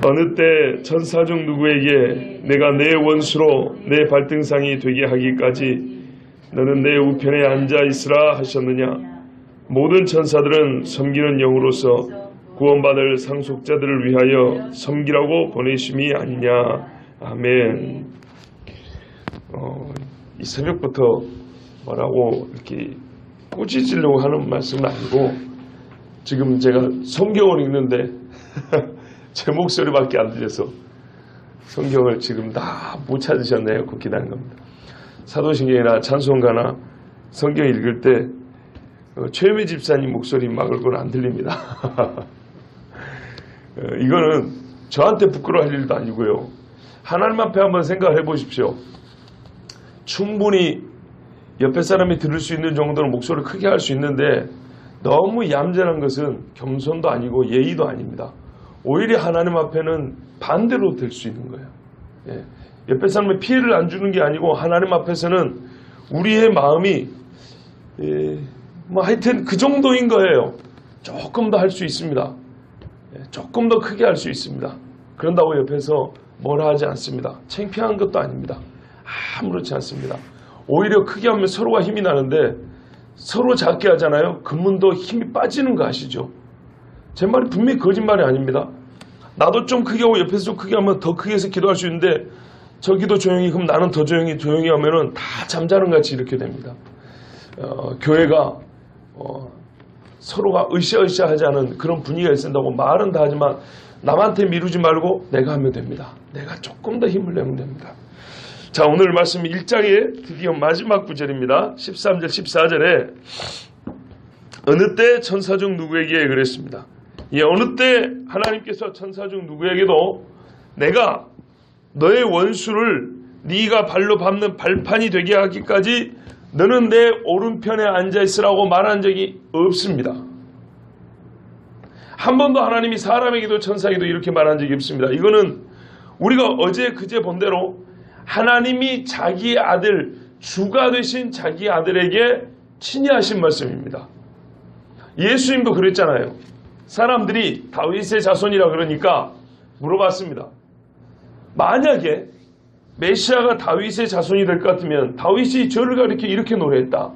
어느 때 천사 중 누구에게 내가 내 원수로 내 발등상이 되게 하기까지 너는 내 우편에 앉아 있으라 하셨느냐. 모든 천사들은 섬기는 영으로서 구원받을 상속자들을 위하여 섬기라고 보내심이 아니냐. 아멘. 이 새벽부터 뭐라고 이렇게 꾸짖으려고 하는 말씀은 아니고, 지금 제가 성경을 읽는데 제 목소리밖에 안 들려서 성경을 지금 다 못 찾으셨네요. 그 기다린 겁니다. 사도신경이나 찬송가나 성경 읽을 때 최미 집사님 목소리 막을 건 안 들립니다. 이거는 저한테 부끄러워할 일도 아니고요. 하나님 앞에 한번 생각을 해보십시오. 충분히 옆에 사람이 들을 수 있는 정도로 목소리를 크게 할 수 있는데 너무 얌전한 것은 겸손도 아니고 예의도 아닙니다. 오히려 하나님 앞에는 반대로 될 수 있는 거예요. 예. 옆에 사람에 피해를 안 주는 게 아니고 하나님 앞에서는 우리의 마음이 뭐 하여튼 그 정도인 거예요. 조금 더 할 수 있습니다. 조금 더 크게 할 수 있습니다. 그런다고 옆에서 뭐라 하지 않습니다. 창피한 것도 아닙니다. 아무렇지 않습니다. 오히려 크게 하면 서로가 힘이 나는데 서로 작게 하잖아요. 그러면 더 힘이 빠지는 거 아시죠? 제 말이 분명히 거짓말이 아닙니다. 나도 좀 크게 하고 옆에서 좀 크게 하면 더 크게 해서 기도할 수 있는데 저기도 조용히, 그럼 나는 더 조용히 하면은 다 잠자는 같이 이렇게 됩니다. 교회가 서로가 으쌰으쌰 하지 않은 그런 분위기가 있는다고 말은 다 하지만 남한테 미루지 말고 내가 하면 됩니다. 내가 조금 더 힘을 내면 됩니다. 자, 오늘 말씀 1장의 드디어 마지막 구절입니다. 13절 14절에 어느 때 천사 중 누구에게 그랬습니다. 예, 어느 때 하나님께서 천사 중 누구에게도 내가 너의 원수를 네가 발로 밟는 발판이 되게 하기까지 너는 내 오른편에 앉아있으라고 말한 적이 없습니다. 한 번도 하나님이 사람에게도 천사에게도 이렇게 말한 적이 없습니다. 이거는 우리가 어제 그제 본 대로 하나님이 자기 아들, 주가 되신 자기 아들에게 친히 하신 말씀입니다. 예수님도 그랬잖아요. 사람들이 다윗의 자손이라 그러니까 물어봤습니다. 만약에 메시아가 다윗의 자손이 될 것 같으면 다윗이 저를 가리켜 이렇게 노래했다.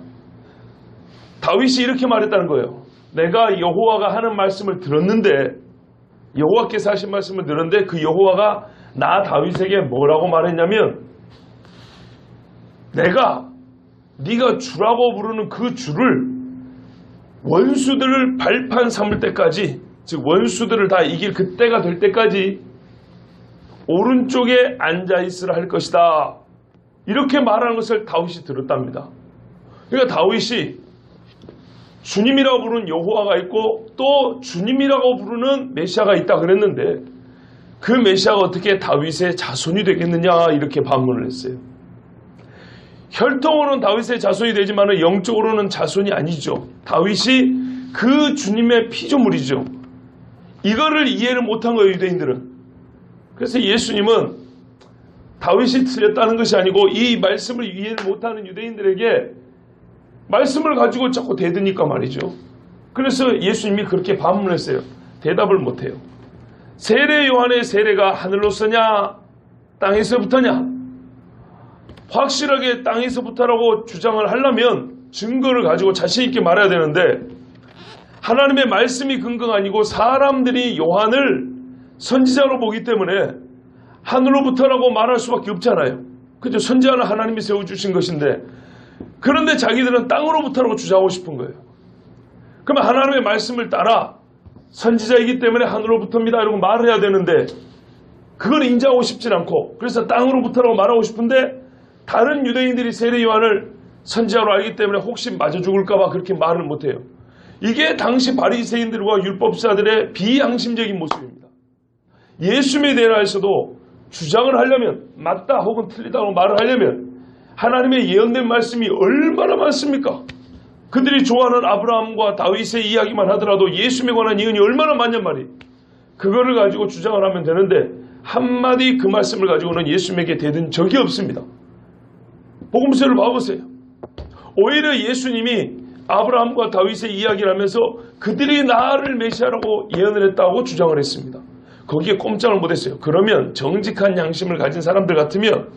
다윗이 이렇게 말했다는 거예요. 내가 여호와가 하는 말씀을 들었는데, 여호와께서 하신 말씀을 들었는데 그 여호와가 나 다윗에게 뭐라고 말했냐면, 내가 네가 주라고 부르는 그 주를 원수들을 발판 삼을 때까지, 즉 원수들을 다 이길 그때가 될 때까지 오른쪽에 앉아있으라 할 것이다. 이렇게 말하는 것을 다윗이 들었답니다. 그러니까 다윗이 주님이라고 부르는 여호와가 있고 또 주님이라고 부르는 메시아가 있다 그랬는데, 그 메시아가 어떻게 다윗의 자손이 되겠느냐 이렇게 반문을 했어요. 혈통으로는 다윗의 자손이 되지만 영적으로는 자손이 아니죠. 다윗이 그 주님의 피조물이죠. 이거를 이해를 못한 거예요, 유대인들은. 그래서 예수님은 다윗이 틀렸다는 것이 아니고 이 말씀을 이해를 못하는 유대인들에게 말씀을 가지고 자꾸 대드니까 말이죠. 그래서 예수님이 그렇게 반문했어요. 대답을 못해요. 세례 요한의 세례가 하늘로서냐 땅에서부터냐? 확실하게 땅에서부터라고 주장을 하려면 증거를 가지고 자신 있게 말해야 되는데, 하나님의 말씀이 근거가 아니고 사람들이 요한을 선지자로 보기 때문에 하늘로부터라고 말할 수밖에 없잖아요. 그죠? 선지자는 하나님이 세워주신 것인데, 그런데 자기들은 땅으로부터라고 주장하고 싶은 거예요. 그러면 하나님의 말씀을 따라 선지자이기 때문에 하늘로부터입니다 이러고 말을 해야 되는데 그걸 인정하고 싶진 않고, 그래서 땅으로부터라고 말하고 싶은데 다른 유대인들이 세례 요한을 선지자로 알기 때문에 혹시 맞아 죽을까 봐 그렇게 말을 못해요. 이게 당시 바리새인들과 율법사들의 비양심적인 모습입니다. 예수님에 대해서도 주장을 하려면, 맞다 혹은 틀리다고 말을 하려면 하나님의 예언된 말씀이 얼마나 많습니까? 그들이 좋아하는 아브라함과 다윗의 이야기만 하더라도 예수님에 관한 예언이 얼마나 많냔 말이에요. 그거를 가지고 주장을 하면 되는데 한마디 그 말씀을 가지고는 예수님에게 대든 적이 없습니다. 복음서를 봐보세요. 오히려 예수님이 아브라함과 다윗의 이야기를 하면서 그들이 나를 메시아라고 예언을 했다고 주장을 했습니다. 거기에 꼼짝을 못했어요. 그러면 정직한 양심을 가진 사람들 같으면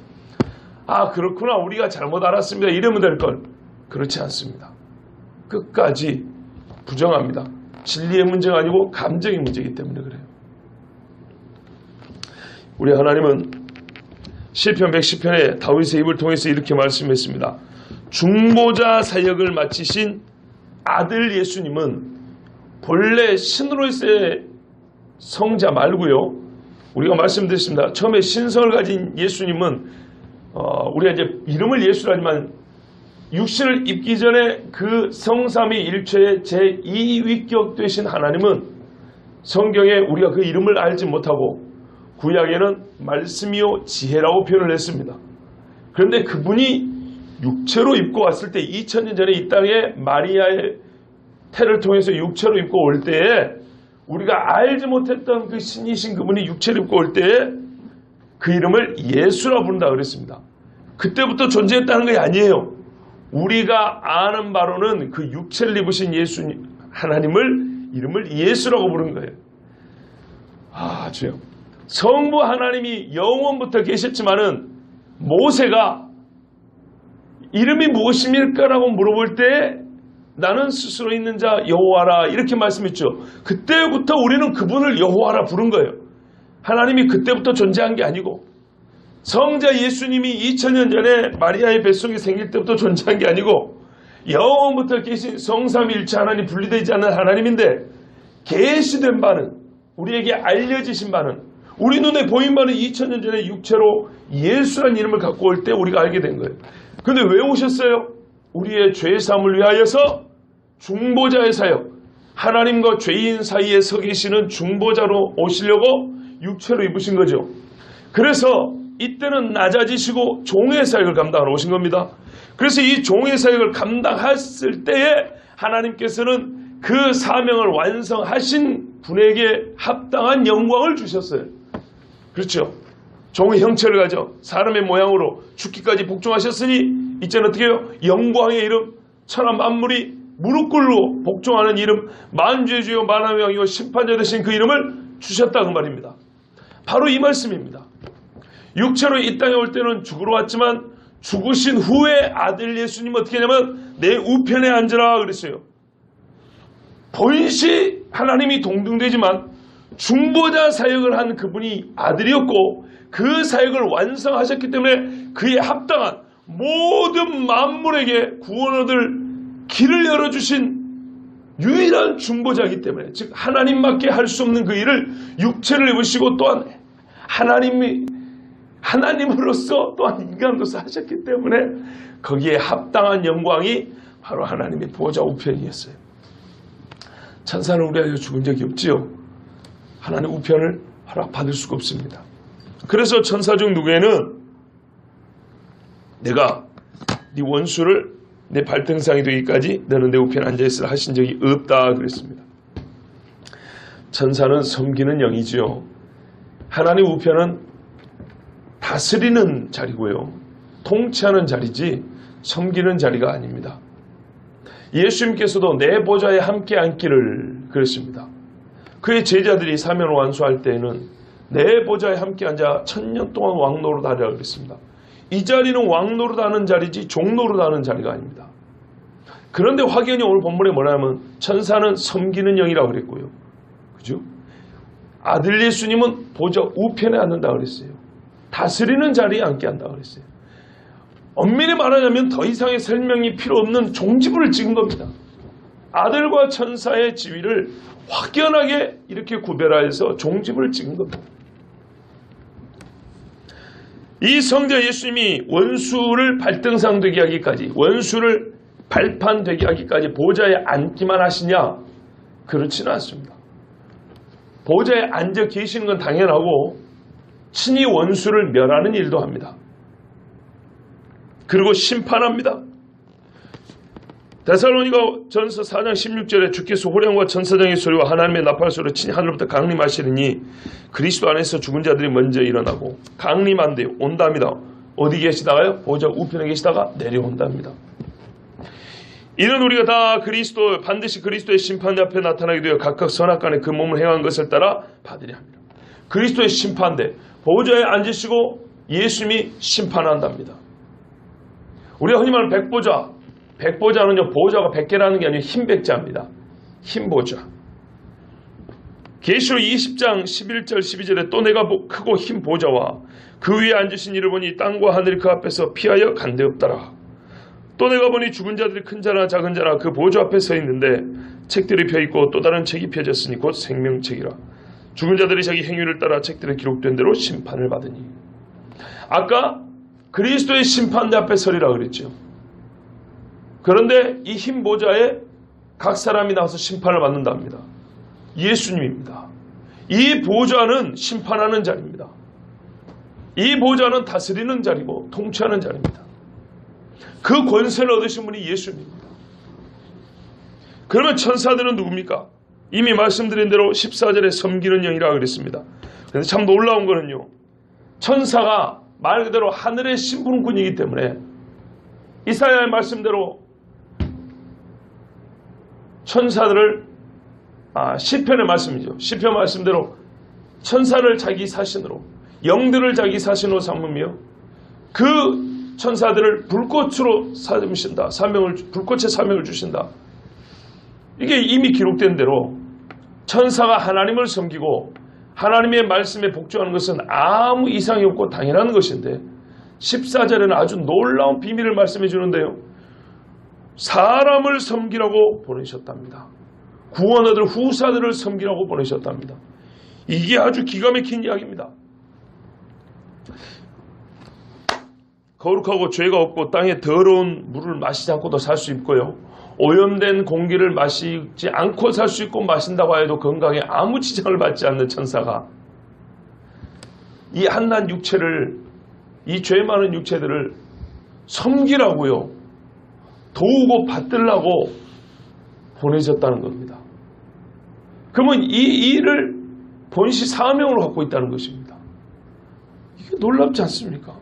아 그렇구나 우리가 잘못 알았습니다 이러면 될 걸. 그렇지 않습니다. 끝까지 부정합니다. 진리의 문제가 아니고 감정의 문제이기 때문에 그래요. 우리 하나님은 시편 110편에 다윗의 입을 통해서 이렇게 말씀했습니다. 중보자 사역을 마치신 아들 예수님은 본래 신으로서의 성자 말고요. 우리가 말씀드렸습니다. 처음에 신성을 가진 예수님은 우리가 이제 이름을 예수라지만 육신을 입기 전에 그 성삼위 일체의 제2위격 되신 하나님은 성경에 우리가 그 이름을 알지 못하고 구약에는 말씀이요 지혜라고 표현을 했습니다. 그런데 그분이 육체로 입고 왔을 때 2000년 전에 이 땅에 마리아의 태를 통해서 육체로 입고 올 때에 우리가 알지 못했던 그 신이신 그분이 육체로 입고 올 때에 그 이름을 예수라 부른다 그랬습니다. 그때부터 존재했다는 게 아니에요. 우리가 아는 바로는 그 육체를 입으신 예수 하나님을 이름을 예수라고 부른 거예요. 아 주여, 성부 하나님이 영원부터 계셨지만은 모세가 이름이 무엇입니까라고 물어볼 때 나는 스스로 있는 자 여호와라 이렇게 말씀했죠. 그때부터 우리는 그분을 여호와라 부른 거예요. 하나님이 그때부터 존재한 게 아니고 성자 예수님이 2000년 전에 마리아의 뱃속에 생길 때부터 존재한 게 아니고 영원부터 계신 성삼위일체 하나님 분리되지 않는 하나님인데 계시된 바는 우리에게 알려지신 바는 우리 눈에 보인 바는 2000년 전에 육체로 예수라는 이름을 갖고 올 때 우리가 알게 된 거예요. 근데 왜 오셨어요? 우리의 죄사함을 위하여서 중보자의 사역, 하나님과 죄인 사이에 서 계시는 중보자로 오시려고 육체로 입으신 거죠. 그래서 이때는 낮아지시고 종의 사역을 감당하러 오신 겁니다. 그래서 이 종의 사역을 감당했을 때에 하나님께서는 그 사명을 완성하신 분에게 합당한 영광을 주셨어요. 그렇죠. 종의 형체를 가져 사람의 모양으로 죽기까지 복종하셨으니 이제는 어떻게 해요? 영광의 이름, 천하 만물이 무릎 꿇고 복종하는 이름, 만주의 주여 만왕의 왕이요 심판자 되신 그 이름을 주셨다 그 말입니다. 바로 이 말씀입니다. 육체로 이 땅에 올 때는 죽으러 왔지만 죽으신 후에 아들 예수님은 어떻게 하냐면 내 우편에 앉으라 그랬어요. 본시 하나님이 동등되지만 중보자 사역을 한 그분이 아들이었고 그 사역을 완성하셨기 때문에 그에 합당한 모든 만물에게 구원 얻을 길을 열어주신 유일한 중보자이기 때문에 즉 하나님밖에 할 수 없는 그 일을 육체를 입으시고 또한 하나님으로서 또한 인간으로서 하셨기 때문에 거기에 합당한 영광이 바로 하나님의 보좌 우편이었어요. 천사는 우리가 죽은 적이 없지요. 하나님 우편을 허락받을 수가 없습니다. 그래서 천사 중 누구에는 내가 네 원수를 내 발등상이 되기까지 너는 내 우편에 앉아있으라 하신 적이 없다 그랬습니다. 천사는 섬기는 영이지요. 하나님 우편은 다스리는 자리고요. 통치하는 자리지 섬기는 자리가 아닙니다. 예수님께서도 내 보좌에 함께 앉기를 그랬습니다. 그의 제자들이 사명을 완수할 때에는 내 보좌에 함께 앉아 1000년 동안 왕노릇하리라 그랬습니다. 이 자리는 왕노릇하는 자리지 종노릇하는 자리가 아닙니다. 그런데 확연히 오늘 본문에 뭐냐면 천사는 섬기는 영이라고 그랬고요. 그죠? 아들 예수님은 보좌 우편에 앉는다 그랬어요. 다스리는 자리에 앉게 한다 그랬어요. 엄밀히 말하자면 더 이상의 설명이 필요 없는 종지부를 찍은 겁니다. 아들과 천사의 지위를 확연하게 이렇게 구별하여서 종지부를 찍은 겁니다. 이 성자 예수님이 원수를 발등상 되게 하기까지, 원수를 발판 되게 하기까지 보좌에 앉기만 하시냐? 그렇지는 않습니다. 보좌에 앉아 계시는 건 당연하고 친히 원수를 멸하는 일도 합니다. 그리고 심판합니다. 데살로니가 전서 4장 16절에 주께서 호령과 천사장의 소리와 하나님의 나팔 소리로 친히 하늘로부터 강림하시리니 그리스도 안에서 죽은 자들이 먼저 일어나고 강림한데 온답니다. 어디 계시다가요? 보좌 우편에 계시다가 내려온답니다. 이는 우리가 다 반드시 그리스도의 심판 앞에 나타나게 되어 각각 선악간에 그 몸을 행한 것을 따라 받으려 합니다. 그리스도의 심판대 보좌에 앉으시고 예수님이 심판한답니다. 우리가 흔히 말하는 백보자, 백보자는요, 보좌가 100개라는 게 아니라 흰백자입니다. 흰보좌. 계시록 20장 11절 12절에 또 내가 크고 흰 보좌와 그 위에 앉으신 이를 보니 땅과 하늘이 그 앞에서 피하여 간데없더라. 또 내가 보니 죽은 자들이 큰 자나 작은 자나 그 보좌 앞에 서 있는데 책들이 펴있고 또 다른 책이 펴졌으니 곧 생명책이라. 죽은 자들이 자기 행위를 따라 책들에 기록된 대로 심판을 받으니. 아까 그리스도의 심판대 앞에 서리라 그랬죠. 그런데 이 흰 보좌에 각 사람이 나와서 심판을 받는답니다. 예수님입니다. 이 보좌는 심판하는 자리입니다. 이 보좌는 다스리는 자리고 통치하는 자리입니다. 그 권세를 얻으신 분이 예수님입니다. 그러면 천사들은 누굽니까? 이미 말씀드린 대로 14절에 섬기는 영이라고 그랬습니다. 그런데 참 놀라운 거는요, 천사가 말 그대로 하늘의 심부름꾼이기 때문에 이사야의 말씀대로 천사들을 시편의 말씀이죠. 시편 말씀대로 천사를 자기 사신으로, 영들을 자기 사신으로 삼으며 그 천사들을 불꽃으로 삼으신다. 불꽃의 사명을 주신다. 이게 이미 기록된 대로 천사가 하나님을 섬기고 하나님의 말씀에 복종하는 것은 아무 이상이 없고 당연한 것인데 14절에는 아주 놀라운 비밀을 말씀해 주는데요. 사람을 섬기라고 보내셨답니다. 구원 얻을 후사들을 섬기라고 보내셨답니다. 이게 아주 기가 막힌 이야기입니다. 거룩하고 죄가 없고 땅에 더러운 물을 마시지 않고도 살 수 있고요. 오염된 공기를 마시지 않고 살 수 있고 마신다고 해도 건강에 아무 지장을 받지 않는 천사가 이 한낱 육체를, 이 죄 많은 육체들을 섬기라고요, 도우고 받들라고 보내졌다는 겁니다. 그러면 이 일을 본시 사명으로 갖고 있다는 것입니다. 이게 놀랍지 않습니까?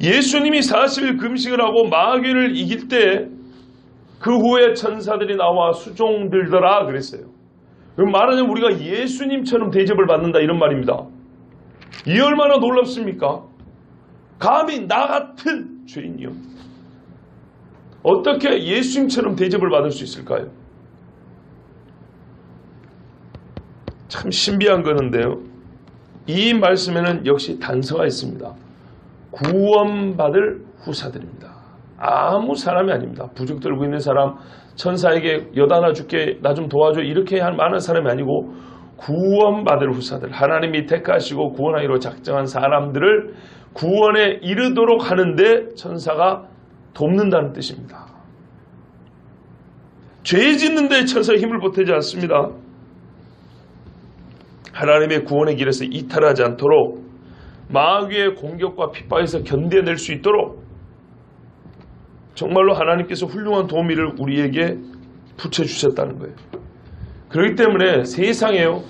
예수님이 40일 금식을 하고 마귀를 이길 때 그 후에 천사들이 나와 수종들더라 그랬어요. 그럼 말하자면 우리가 예수님처럼 대접을 받는다 이런 말입니다. 이 얼마나 놀랍습니까? 감히 나 같은 죄인이요, 어떻게 예수님처럼 대접을 받을 수 있을까요? 참 신비한 거는데요, 이 말씀에는 역시 단서가 있습니다. 구원받을 후사들입니다. 아무 사람이 아닙니다. 부적 들고 있는 사람, 천사에게 여다나 줄게, 나 좀 도와줘, 이렇게 한 많은 사람이 아니고 구원받을 후사들, 하나님이 택하시고 구원하기로 작정한 사람들을 구원에 이르도록 하는데 천사가 돕는다는 뜻입니다. 죄 짓는 데 천사의 힘을 보태지 않습니다. 하나님의 구원의 길에서 이탈하지 않도록, 마귀의 공격과 핍박에서 견뎌낼 수 있도록 정말로 하나님께서 훌륭한 도우미를 우리에게 붙여주셨다는 거예요. 그렇기 때문에 세상에요,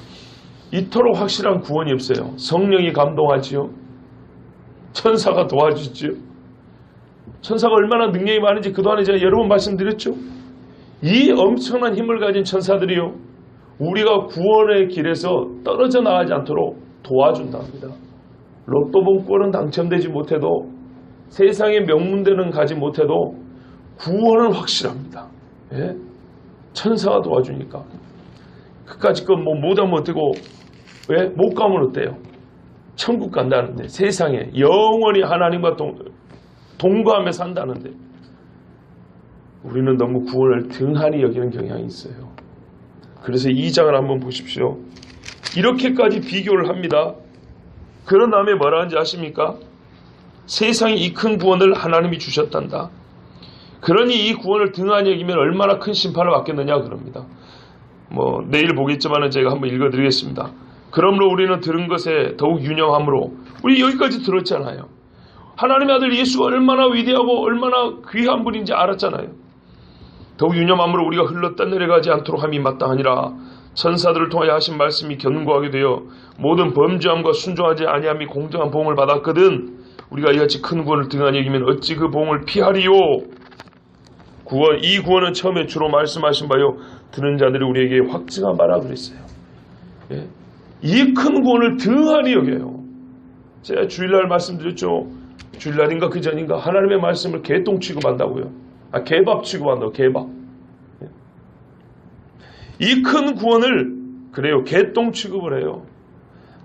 이토록 확실한 구원이 없어요. 성령이 감동하지요, 천사가 도와주지요. 천사가 얼마나 능력이 많은지 그동안에 제가 여러 번 말씀드렸죠. 이 엄청난 힘을 가진 천사들이요, 우리가 구원의 길에서 떨어져 나가지 않도록 도와준답니다. 로또 복권은 당첨되지 못해도, 세상의 명문대는 가지 못해도 구원은 확실합니다. 예? 천사가 도와주니까. 그까짓 건 못하면 어때고, 왜? 못 가면 어때요? 천국 간다는데, 세상에 영원히 하나님과 동거하며 산다는데 우리는 너무 구원을 등한히 여기는 경향이 있어요. 그래서 2장을 한번 보십시오. 이렇게까지 비교를 합니다. 그런 다음에 뭐라 하는지 아십니까? 세상에 이 큰 구원을 하나님이 주셨단다. 그러니 이 구원을 등한히 여기면 얼마나 큰 심판을 받겠느냐 그럽니다. 내일 보겠지만 제가 한번 읽어드리겠습니다. 그러므로 우리는 들은 것에 더욱 유념함으로, 우리 여기까지 들었잖아요. 하나님의 아들 예수가 얼마나 위대하고 얼마나 귀한 분인지 알았잖아요. 더욱 유념함으로 우리가 흘러 떠내려가지 않도록 함이 마땅하니라. 천사들을 통하여 하신 말씀이 견고하게 되어 모든 범죄함과 순종하지 아니함이 공정한 보응을 받았거든 우리가 이같이 큰 구원을 등한히 여기면 어찌 그 보응을 피하리요. 이 구원은 처음에 주로 말씀하신 바요, 듣는 자들이 우리에게 확증한 바라 그랬어요. 예? 이 큰 구원을 등한히 여겨요. 제가 주일날 말씀드렸죠. 주일날인가 그 전인가 하나님의 말씀을 개똥 취급한다고요. 개밥 취급한다고. 개밥. 예? 이 큰 구원을 그래요. 개똥 취급을 해요.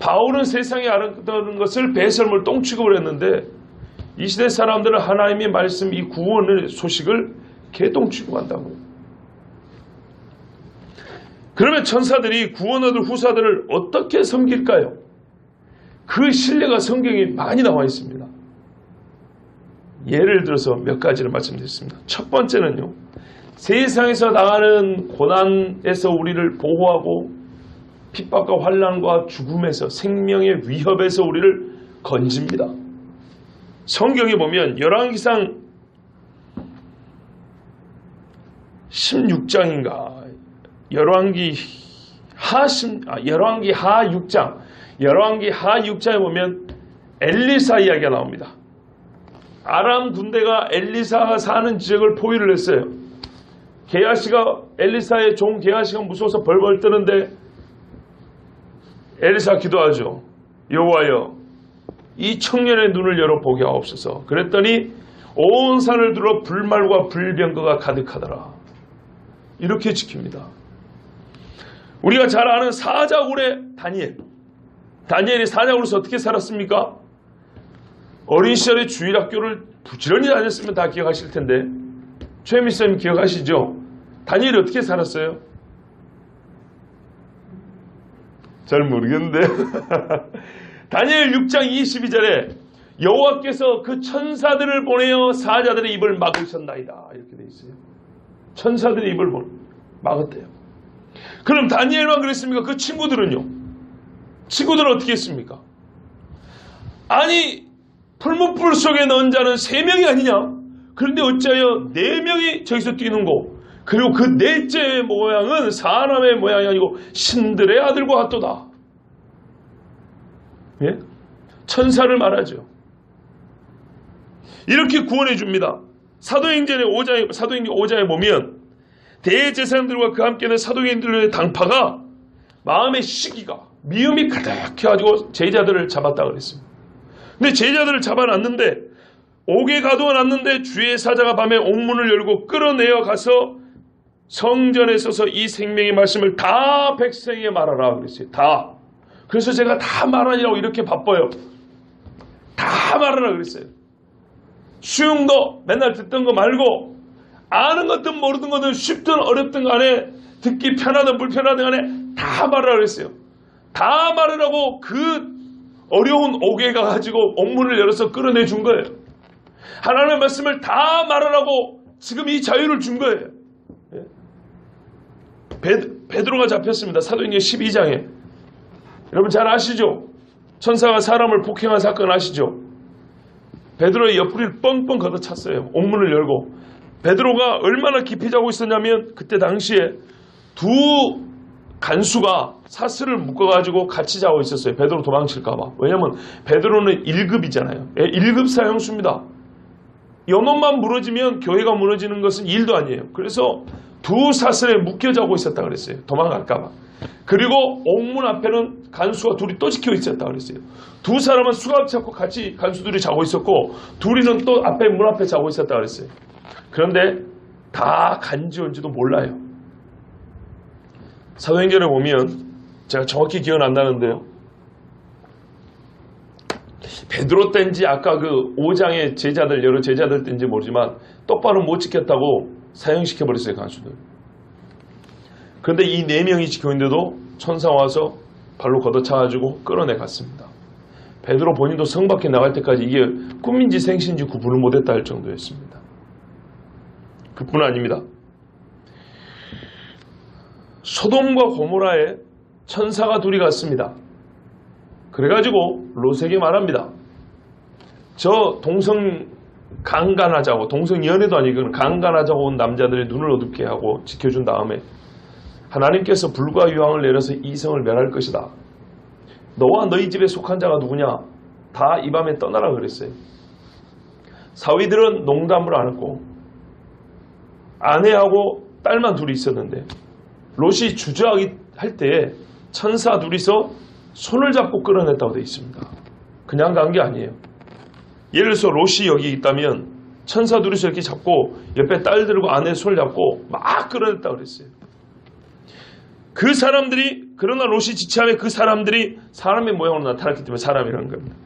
바울은 세상에 알았다는 것을 배설물 똥 취급을 했는데 이 시대 사람들은 하나님의 말씀 이 구원의 소식을 개똥 취급한다고요. 그러면 천사들이 구원 얻을 후사들을 어떻게 섬길까요? 그 신뢰가 성경에 많이 나와 있습니다. 예를 들어서 몇 가지를 말씀드렸습니다. 첫 번째는요. 세상에서 당하는 고난에서 우리를 보호하고 핍박과 환난과 죽음에서 생명의 위협에서 우리를 건집니다. 성경에 보면 열왕기상 16장인가 열왕기 하 6장 열왕기 하 6장에 보면 엘리사 이야기가 나옵니다. 아람 군대가 엘리사가 사는 지역을 포위를 했어요. 게하시가 엘리사의 종 게하시가 무서워서 벌벌 뜨는데 엘리사 기도하죠. 여호와여 이 청년의 눈을 열어 보게 하옵소서. 그랬더니 온 산을 둘러 불말과 불병거가 가득하더라. 이렇게 지킵니다. 우리가 잘 아는 사자굴의 다니엘. 다니엘이 사자굴에서 어떻게 살았습니까? 어린 시절에 주일학교를 부지런히 다녔으면 다 기억하실 텐데 최미쌤 기억하시죠? 다니엘이 어떻게 살았어요? 잘 모르겠는데 다니엘 6장 22절에 여호와께서 그 천사들을 보내어 사자들의 입을 막으셨나이다 이렇게 돼 있어요. 천사들의 입을 막았대요. 그럼 다니엘만 그랬습니까? 그 친구들은요? 친구들은 어떻게 했습니까? 아니 풀무불 속에 넣은 자는 3명이 아니냐? 그런데 어찌하여 4명이 저기서 뛰는 거 그리고 그 넷째 모양은 사람의 모양이 아니고 신들의 아들과 같도다. 예? 천사를 말하죠. 이렇게 구원해 줍니다. 사도행전 5장에 보면 대제사장들과 그 함께는 사도행전들의 당파가 마음의 시기가 미움이 가득해가지고 제자들을 잡았다 그랬습니다. 근데 제자들을 잡아놨는데 옥에 가두어놨는데 주의 사자가 밤에 옥문을 열고 끌어내어 가서 성전에 서서 이 생명의 말씀을 다 백성에게 말하라 그랬어요. 다. 그래서 제가 다 말하느라고 이렇게 바빠요. 다 말하라 그랬어요. 쉬운 거 맨날 듣던 거 말고 아는 것든 모르는 것든 쉽든 어렵든 간에 듣기 편하든 불편하든 간에 다 말하라 그랬어요. 다 말하라고 그 어려운 옥에 가가지고 옥문을 열어서 끌어내 준 거예요. 하나님의 말씀을 다 말하라고 지금 이 자유를 준 거예요. 베드로가 잡혔습니다. 사도행전 12장에. 여러분 잘 아시죠? 천사가 사람을 폭행한 사건 아시죠? 베드로의 옆구리를 뻥뻥 걷어찼어요. 옥문을 열고. 베드로가 얼마나 깊이 자고 있었냐면 그때 당시에 두 간수가 사슬을 묶어가지고 같이 자고 있었어요. 베드로 도망칠까봐. 왜냐면 베드로는 1급이잖아요. 1급 사형수입니다. 연못만 무너지면 교회가 무너지는 것은 일도 아니에요. 그래서 두 사슬에 묶여 자고 있었다 그랬어요. 도망갈까봐. 그리고 옥문 앞에는 간수가 둘이 또 지켜 있었다 그랬어요. 두 사람은 수갑 잡고 같이 간수들이 자고 있었고 둘이는 또 앞에 문 앞에 자고 있었다 그랬어요. 그런데 다 간지온지도 몰라요. 사도행전에 보면 제가 정확히 기억은 안 나는데요. 베드로 때인지 아까 그 5장의 제자들 여러 제자들 때인지 모르지만 똑바로 못 지켰다고 사형시켜버렸어요. 간수들. 그런데 이 4명이 지켜있는데도 천사 와서 발로 걷어차가지고 끌어내 갔습니다. 베드로 본인도 성 밖에 나갈 때까지 이게 꿈인지 생신인지 구분을 못했다 할 정도였습니다. 그뿐 아닙니다. 소돔과 고모라에 천사가 둘이 갔습니다. 그래가지고 롯에게 말합니다. 저 동성 강간하자고, 동성 연애도 아니고 강간하자고 온 남자들의 눈을 어둡게 하고 지켜준 다음에 하나님께서 불과 유황을 내려서 이 성을 멸할 것이다. 너와 너희 집에 속한 자가 누구냐? 다 이 밤에 떠나라 그랬어요. 사위들은 농담을 안 했고 아내하고 딸만 둘이 있었는데 롯이 주저하기 할 때 천사 둘이서 손을 잡고 끌어냈다고 되어 있습니다. 그냥 간 게 아니에요. 예를 들어서 롯이 여기 있다면 천사 둘이서 이렇게 잡고 옆에 딸 들고 아내 손을 잡고 막 끌어냈다고 그랬어요. 그 사람들이, 그러나 롯이 지체하며 그 사람들이 사람의 모양으로 나타났기 때문에 사람이라는 겁니다.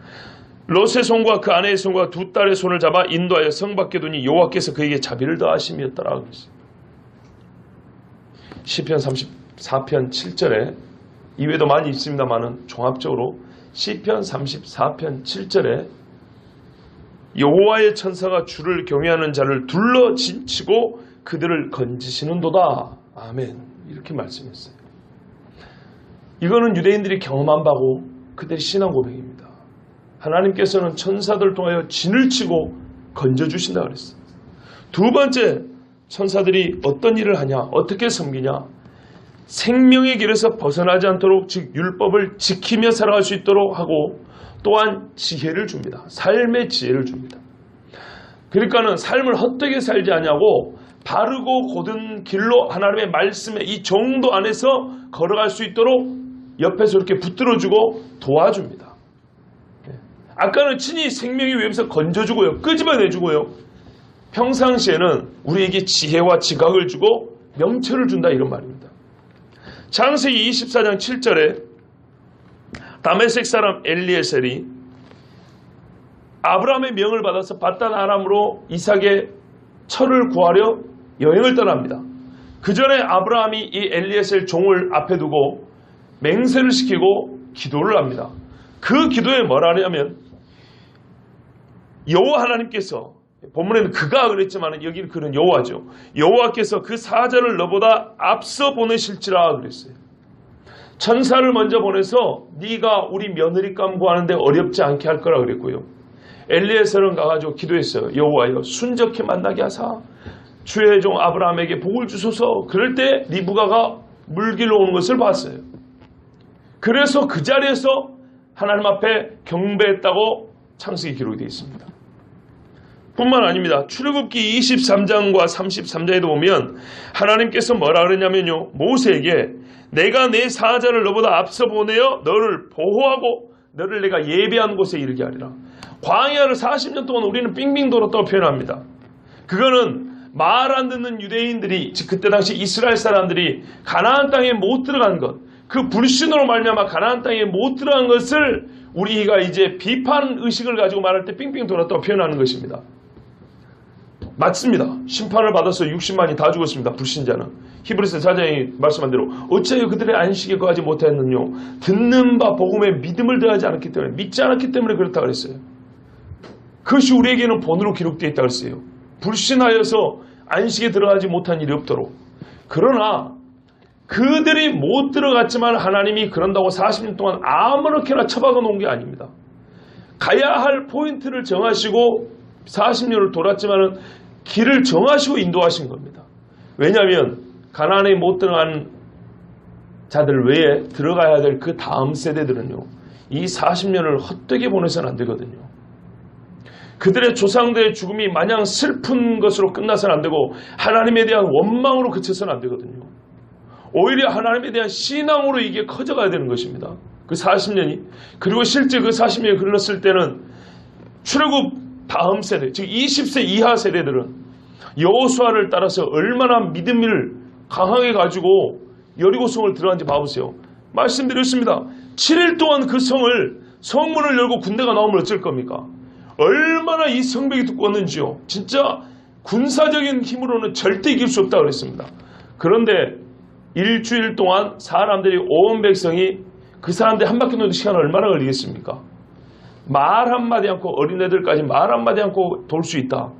롯의 손과 그 아내의 손과 두 딸의 손을 잡아 인도하여 성 밖에 두니 여호와께서 그에게 자비를 더하심이었더라 그랬어요. 시편 34편 7절에 이외에도 많이 있습니다만은 종합적으로 시편 34편 7절에 여호와의 천사가 주를 경외하는 자를 둘러 진치고 그들을 건지시는도다. 아멘. 이렇게 말씀했어요. 이거는 유대인들이 경험한 바고 그들의 신앙 고백입니다. 하나님께서는 천사들을 통하여 진을 치고 건져주신다 그랬어요. 두 번째, 천사들이 어떤 일을 하냐, 어떻게 섬기냐, 생명의 길에서 벗어나지 않도록, 즉 율법을 지키며 살아갈 수 있도록 하고 또한 지혜를 줍니다. 삶의 지혜를 줍니다. 그러니까는 삶을 헛되게 살지 않냐고 바르고 곧은 길로 하나님의 말씀의 이 정도 안에서 걸어갈 수 있도록 옆에서 이렇게 붙들어주고 도와줍니다. 아까는 친히 생명의 위에서 건져주고요, 끄집어내주고요, 평상시에는 우리에게 지혜와 지각을 주고 명철을 준다 이런 말입니다. 창세기 24장 7절에 다메섹 사람 엘리에셀이 아브라함의 명을 받아서 밧단 아람으로 이삭의 철을 구하려 여행을 떠납니다. 그 전에 아브라함이 이 엘리에셀 종을 앞에 두고 맹세를 시키고 기도를 합니다. 그 기도에 뭐라 하냐면 여호와 하나님께서, 본문에는 그가 그랬지만 여기는 그는 여호와죠. 여호와께서 그 사자를 너보다 앞서 보내실지라 그랬어요. 천사를 먼저 보내서 네가 우리 며느리감 구하는데 어렵지 않게 할 거라 그랬고요. 엘리에셀은 가가지고 기도했어요. 여호와여 순적히 만나게 하사 주의 종 아브라함에게 복을 주소서. 그럴 때 리브가가 물길로 오는 것을 봤어요. 그래서 그 자리에서 하나님 앞에 경배했다고 창세기 기록이 되어 있습니다. 뿐만 아닙니다. 출애굽기 23장과 33장에도 보면 하나님께서 뭐라 그러냐면요, 모세에게 내가 내 사자를 너보다 앞서 보내어 너를 보호하고 너를 내가 예배한 곳에 이르게 하리라. 광야를 40년 동안 우리는 빙빙 돌았다고 표현합니다. 그거는 말 안 듣는 유대인들이, 즉 그때 당시 이스라엘 사람들이 가나안 땅에 못 들어간 것, 그 불신으로 말미암아 가나안 땅에 못 들어간 것을 우리가 이제 비판 의식을 가지고 말할 때 빙빙 돌았다고 표현하는 것입니다. 맞습니다. 심판을 받아서 60만이 다 죽었습니다. 불신자는. 히브리서 4장이 말씀한 대로 어찌하여 그들의 안식에 거하지 못하였느뇨. 듣는 바 복음에 믿음을 더하지 않았기 때문에, 믿지 않았기 때문에 그렇다고 그랬어요. 그것이 우리에게는 본으로 기록되어 있다고 했어요. 불신하여서 안식에 들어가지 못한 일이 없도록. 그러나 그들이 못 들어갔지만 하나님이 그런다고 40년 동안 아무렇게나 처박아 놓은 게 아닙니다. 가야 할 포인트를 정하시고 40년을 돌았지만은 길을 정하시고 인도하신 겁니다. 왜냐하면 가나안에 못 들어간 자들 외에 들어가야 될 그 다음 세대들은요, 이 40년을 헛되게 보내서는 안 되거든요. 그들의 조상들의 죽음이 마냥 슬픈 것으로 끝나서는 안 되고 하나님에 대한 원망으로 그쳐서는 안 되거든요. 오히려 하나님에 대한 신앙으로 이게 커져가야 되는 것입니다. 그 40년이. 그리고 실제 그 40년이 흘렀을 때는 출애굽 다음 세대, 즉 20세 이하 세대들은 여호수아를 따라서 얼마나 믿음을 강하게 가지고 여리고성을 들어간지 봐보세요. 말씀드렸습니다. 7일 동안 그 성문을 열고 군대가 나오면 어쩔 겁니까? 얼마나 이 성벽이 두꺼웠는지요. 진짜 군사적인 힘으로는 절대 이길 수 없다고 그랬습니다. 그런데 일주일 동안 사람들이, 온 백성이 그 사람들이 한 바퀴 도는 시간 얼마나 걸리겠습니까? 말 한마디 않고, 어린애들까지 말 한마디 않고 돌 수 있다.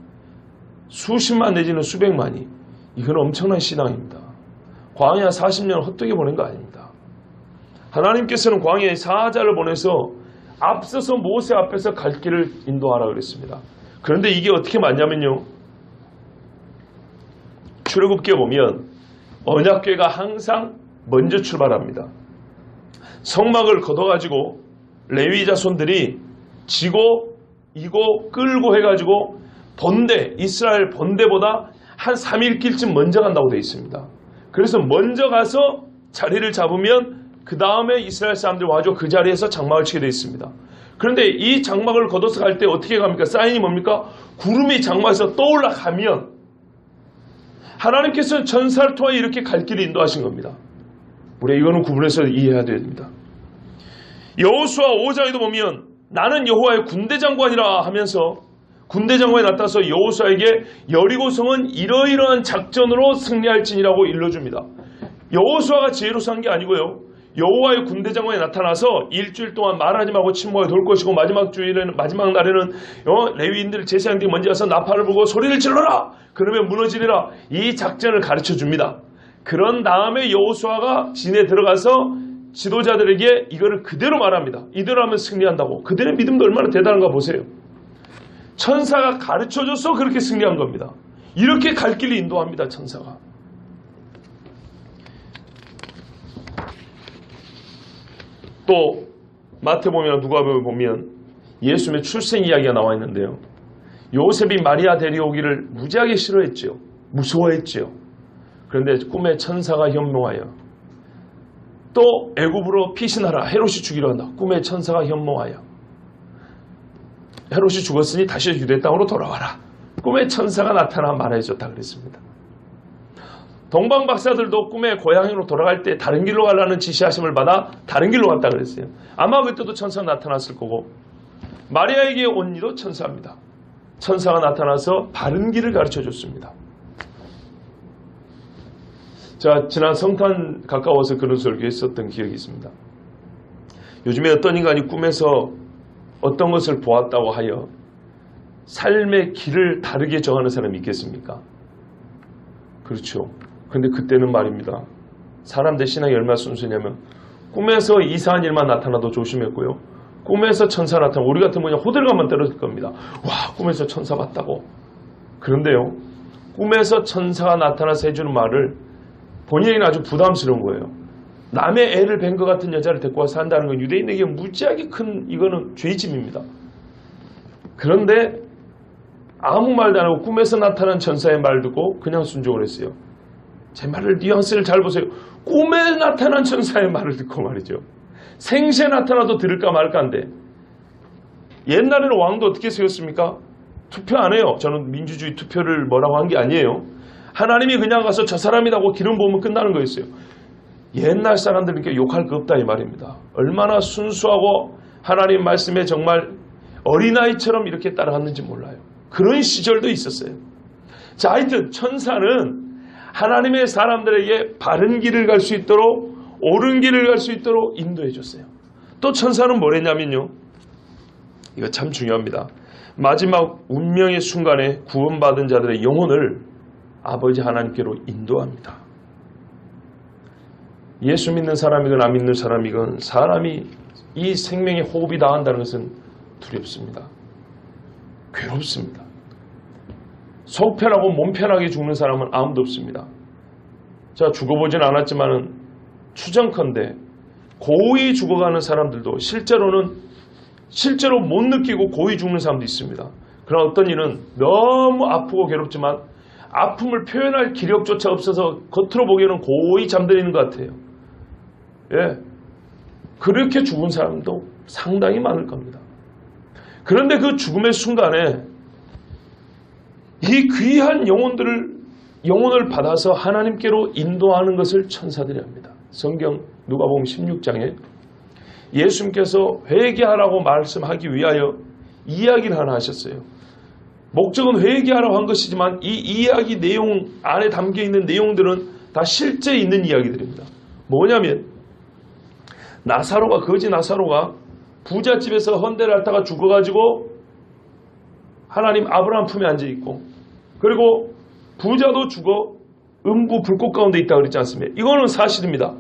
수십만 내지는 수백만이. 이건 엄청난 신앙입니다. 광야 40년을 헛되게 보낸 거 아닙니다. 하나님께서는 광야에 사자를 보내서 앞서서 모세 앞에서 갈 길을 인도하라 그랬습니다. 그런데 이게 어떻게 맞냐면요, 출애굽기에 보면 언약궤가 항상 먼저 출발합니다. 성막을 걷어가지고 레위 자손들이 지고 이고 끌고 해가지고 이스라엘 본대보다 한 3일 길쯤 먼저 간다고 되어 있습니다. 그래서 먼저 가서 자리를 잡으면 그 다음에 이스라엘 사람들이 와서 그 자리에서 장막을 치게 되어 있습니다. 그런데 이 장막을 걷어서 갈 때 어떻게 갑니까? 사인이 뭡니까? 구름이 장막에서 떠올라가면 하나님께서는 전사를 통해 이렇게 갈 길을 인도하신 겁니다. 우리 이거는 구분해서 이해해야 됩니다. 여호수아 5장에도 보면 나는 여호와의 군대 장관이라 하면서 군대 장관이 나타나서 여호수아에게 여리고성은 이러이러한 작전으로 승리할지니라고 일러줍니다. 여호수아가 지혜로서 한 게 아니고요. 여호와의 군대 장관이 나타나서 일주일 동안 말하지 말고 침묵하게 돌 것이고 마지막 날에는 레위인들 제사장들이 먼저 와서 나팔을 불고 소리를 질러라. 그러면 무너지리라. 이 작전을 가르쳐 줍니다. 그런 다음에 여호수아가 진에 들어가서 지도자들에게 이거를 그대로 말합니다. 이대로 하면 승리한다고. 그들의 믿음도 얼마나 대단한가 보세요. 천사가 가르쳐줘서 그렇게 승리한 겁니다. 이렇게 갈 길을 인도합니다. 천사가. 또 마태복음이나 누가복음을 보면 예수님의 출생 이야기가 나와 있는데요. 요셉이 마리아 데려오기를 무지하게 싫어했죠. 무서워했죠. 그런데 꿈에 천사가 현몽하여 또 애굽으로 피신하라. 헤롯이 죽이려 한다. 꿈에 천사가 현몽하여 헤롯이 죽었으니 다시 유대 땅으로 돌아와라. 꿈에 천사가 나타나 말해줬다 그랬습니다. 동방 박사들도 꿈에 고향으로 돌아갈 때 다른 길로 가려는 지시하심을 받아 다른 길로 갔다 그랬어요. 아마 그때도 천사가 나타났을 거고 마리아에게 온 이도 천사입니다. 천사가 나타나서 바른 길을 가르쳐 줬습니다. 자, 지난 성탄 가까워서 그런 설교했었던 기억이 있습니다. 요즘에 어떤 인간이 꿈에서 어떤 것을 보았다고 하여 삶의 길을 다르게 정하는 사람이 있겠습니까? 그렇죠. 근데 그때는 말입니다. 사람들 신앙이 얼마나 순수냐면 꿈에서 이상한 일만 나타나도 조심했고요. 꿈에서 천사 나타나면 우리 같은 분이 호들갑만 떨어질 겁니다. 와, 꿈에서 천사 봤다고. 그런데요. 꿈에서 천사가 나타나서 해주는 말을 본인에게는 아주 부담스러운 거예요. 남의 애를 뵌 것 같은 여자를 데리고 와서 산다는 건 유대인에게 무지하게 큰 이거는 죄짐입니다. 그런데 아무 말도 안 하고 꿈에서 나타난 천사의 말 듣고 그냥 순종을 했어요. 제 말을 뉘앙스를 잘 보세요. 꿈에 나타난 천사의 말을 듣고 말이죠. 생시에 나타나도 들을까 말까인데 옛날에는 왕도 어떻게 세웠습니까? 투표 안 해요. 저는 민주주의 투표를 뭐라고 한 게 아니에요. 하나님이 그냥 가서 저 사람이라고 기름 부으면 끝나는 거였어요. 옛날 사람들에게 욕할 거 없다 이 말입니다. 얼마나 순수하고 하나님 말씀에 정말 어린아이처럼 이렇게 따라갔는지 몰라요. 그런 시절도 있었어요. 자, 하여튼 천사는 하나님의 사람들에게 바른 길을 갈 수 있도록 옳은 길을 갈 수 있도록 인도해 줬어요. 또 천사는 뭘 했냐면요. 이거 참 중요합니다. 마지막 운명의 순간에 구원받은 자들의 영혼을 아버지 하나님께로 인도합니다. 예수 믿는 사람이건 안 믿는 사람이건 사람이 이 생명의 호흡이 나간다는 것은 두렵습니다. 괴롭습니다. 속 편하고 몸 편하게 죽는 사람은 아무도 없습니다. 자, 죽어보진 않았지만은 추정컨대 고이 죽어가는 사람들도 실제로 못 느끼고 고이 죽는 사람도 있습니다. 그러나 어떤 이는 너무 아프고 괴롭지만 아픔을 표현할 기력조차 없어서 겉으로 보기에는 고이 잠들어 것 같아요. 예, 그렇게 죽은 사람도 상당히 많을 겁니다. 그런데 그 죽음의 순간에 이 귀한 영혼을 받아서 하나님께로 인도하는 것을 천사들이 합니다. 성경 누가복음 16장에 예수님께서 회개하라고 말씀하기 위하여 이야기를 하나 하셨어요. 목적은 회개하라고 한 것이지만 이 이야기 내용 안에 담겨있는 내용들은 다 실제 있는 이야기들입니다. 뭐냐면 거지 나사로가 부잣집에서 헌대를 앓다가 죽어가지고 하나님 아브라함 품에 앉아있고 그리고 부자도 죽어 음부 불꽃 가운데 있다 그랬지 않습니까? 이거는 사실입니다.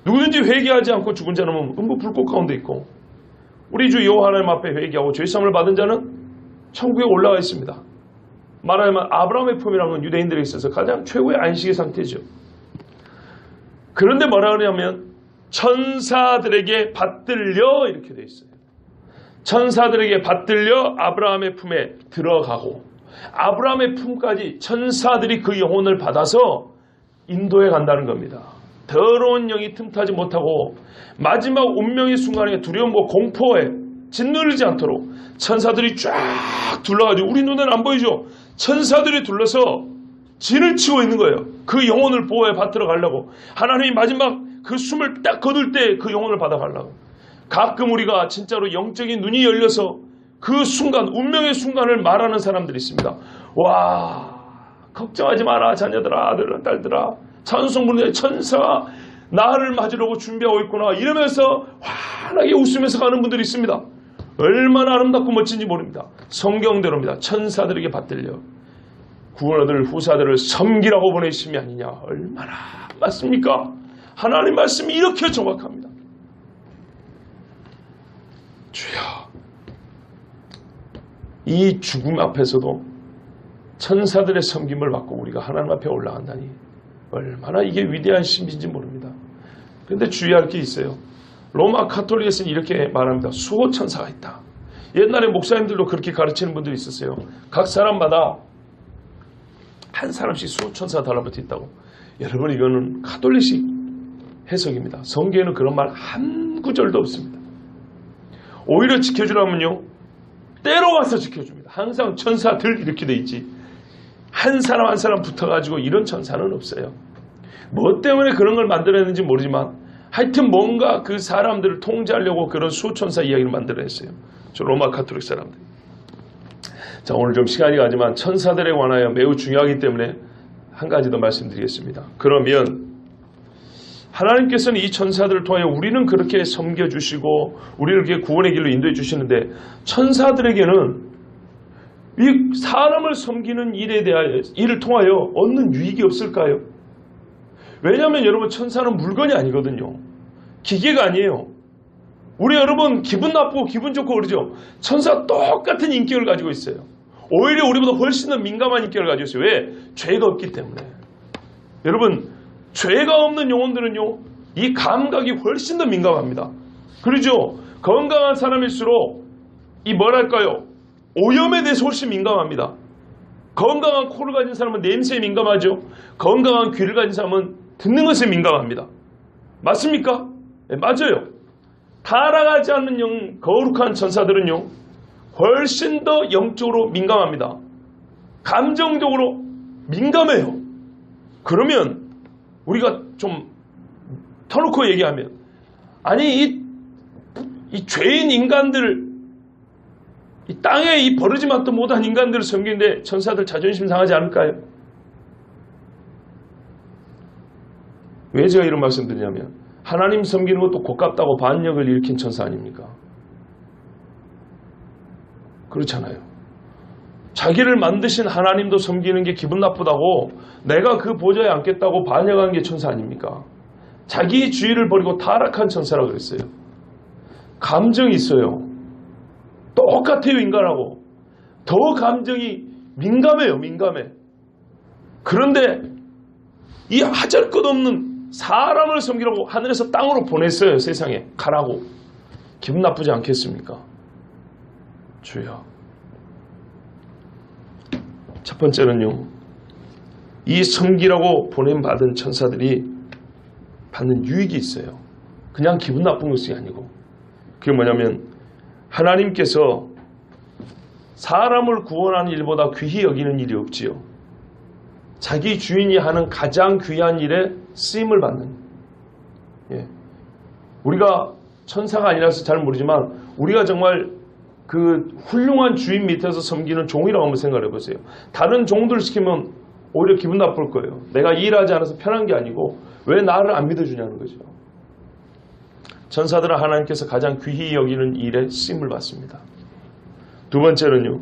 누구든지 회개하지 않고 죽은 자는 음부 불꽃 가운데 있고 우리 주 여호와 하나님 앞에 회개하고 죄사함을 받은 자는 천국에 올라가 있습니다. 말하자면 아브라함의 품이라는 건 유대인들에 있어서 가장 최고의 안식의 상태죠. 그런데 뭐라 그러냐면 천사들에게 받들려 이렇게 돼 있어요. 천사들에게 받들려 아브라함의 품에 들어가고 아브라함의 품까지 천사들이 그 영혼을 받아서 인도해 간다는 겁니다. 더러운 영이 틈타지 못하고 마지막 운명의 순간에 두려움과 공포에 짓누르지 않도록 천사들이 쫙 둘러가지고, 우리 눈에는 안 보이죠? 천사들이 둘러서 진을 치고 있는 거예요. 그 영혼을 보호해 받들어 가려고. 하나님이 마지막 그 숨을 딱 거둘 때 그 영혼을 받아가려고. 가끔 우리가 진짜로 영적인 눈이 열려서 그 순간, 운명의 순간을 말하는 사람들이 있습니다. 와, 걱정하지 마라 자녀들아, 아들아, 딸들아, 찬송 부르는 천사가 나를 맞으려고 준비하고 있구나, 이러면서 환하게 웃으면서 가는 분들이 있습니다. 얼마나 아름답고 멋진지 모릅니다. 성경대로입니다. 천사들에게 받들려 구원받을 후사들을 섬기라고 보내심이 아니냐. 얼마나 맞습니까? 하나님 말씀이 이렇게 정확합니다. 주여, 이 죽음 앞에서도 천사들의 섬김을 받고 우리가 하나님 앞에 올라간다니 얼마나 이게 위대한 신비인지 모릅니다. 그런데 주의할 게 있어요. 로마 카톨릭에서는 이렇게 말합니다. 수호 천사가 있다. 옛날에 목사님들도 그렇게 가르치는 분들이 있었어요. 각 사람마다 한 사람씩 수호 천사가 달라붙어 있다고. 여러분, 이거는 카톨릭식 해석입니다. 성경에는 그런 말 한 구절도 없습니다. 오히려 지켜주라면요, 때려와서 지켜줍니다. 항상 천사들 이렇게 돼 있지, 한 사람 한 사람 붙어가지고 이런 천사는 없어요. 뭐 때문에 그런 걸 만들어냈는지 모르지만 하여튼 뭔가 그 사람들을 통제하려고 그런 수호천사 이야기를 만들어냈어요. 저 로마 카톨릭 사람들. 자, 오늘 좀 시간이 가지만 천사들에 관하여 매우 중요하기 때문에 한 가지 더 말씀드리겠습니다. 그러면 하나님께서는 이 천사들을 통하여 우리는 그렇게 섬겨주시고 우리를 그렇게 구원의 길로 인도해 주시는데, 천사들에게는 이 사람을 섬기는 일을 통하여 얻는 유익이 없을까요? 왜냐하면 여러분, 천사는 물건이 아니거든요. 기계가 아니에요. 우리 여러분 기분 나쁘고 기분 좋고 그러죠? 천사 똑같은 인격을 가지고 있어요. 오히려 우리보다 훨씬 더 민감한 인격을 가지고 있어요. 왜? 죄가 없기 때문에. 여러분, 죄가 없는 영혼들은요, 이 감각이 훨씬 더 민감합니다. 그렇죠? 건강한 사람일수록 이 뭐랄까요, 오염에 대해서 훨씬 민감합니다. 건강한 코를 가진 사람은 냄새에 민감하죠. 건강한 귀를 가진 사람은 듣는 것에 민감합니다. 맞습니까? 네, 맞아요. 타락하지 않는 거룩한 천사들은요, 훨씬 더 영적으로 민감합니다. 감정적으로 민감해요. 그러면 우리가 좀 터놓고 얘기하면, 아니 이 죄인 인간들, 이 땅에 이 버르지같던 못한 인간들을 섬기는데 천사들 자존심 상하지 않을까요? 왜 제가 이런 말씀 드리냐면, 하나님 섬기는 것도 고깝다고 반역을 일으킨 천사 아닙니까? 그렇잖아요. 자기를 만드신 하나님도 섬기는 게 기분 나쁘다고 내가 그 보좌에 앉겠다고 반역한 게 천사 아닙니까? 자기 주의를 버리고 타락한 천사라고 그랬어요. 감정이 있어요. 똑같아요, 인간하고. 더 감정이 민감해요, 민감해. 그런데 이 하잘것없는 사람을 섬기라고 하늘에서 땅으로 보냈어요, 세상에. 가라고. 기분 나쁘지 않겠습니까? 주여. 첫 번째는요, 이 섬기라고 보냄받은 천사들이 받는 유익이 있어요. 그냥 기분 나쁜 것이 아니고, 그게 뭐냐면 하나님께서 사람을 구원하는 일보다 귀히 여기는 일이 없지요. 자기 주인이 하는 가장 귀한 일에 쓰임을 받는. 예. 우리가 천사가 아니라서 잘 모르지만 우리가 정말 그 훌륭한 주인 밑에서 섬기는 종이라고 한번 생각해 보세요. 다른 종들을 시키면 오히려 기분 나쁠 거예요. 내가 일하지 않아서 편한 게 아니고 왜 나를 안 믿어주냐는 거죠. 천사들은 하나님께서 가장 귀히 여기는 일에 쓰임을 받습니다. 두 번째는요,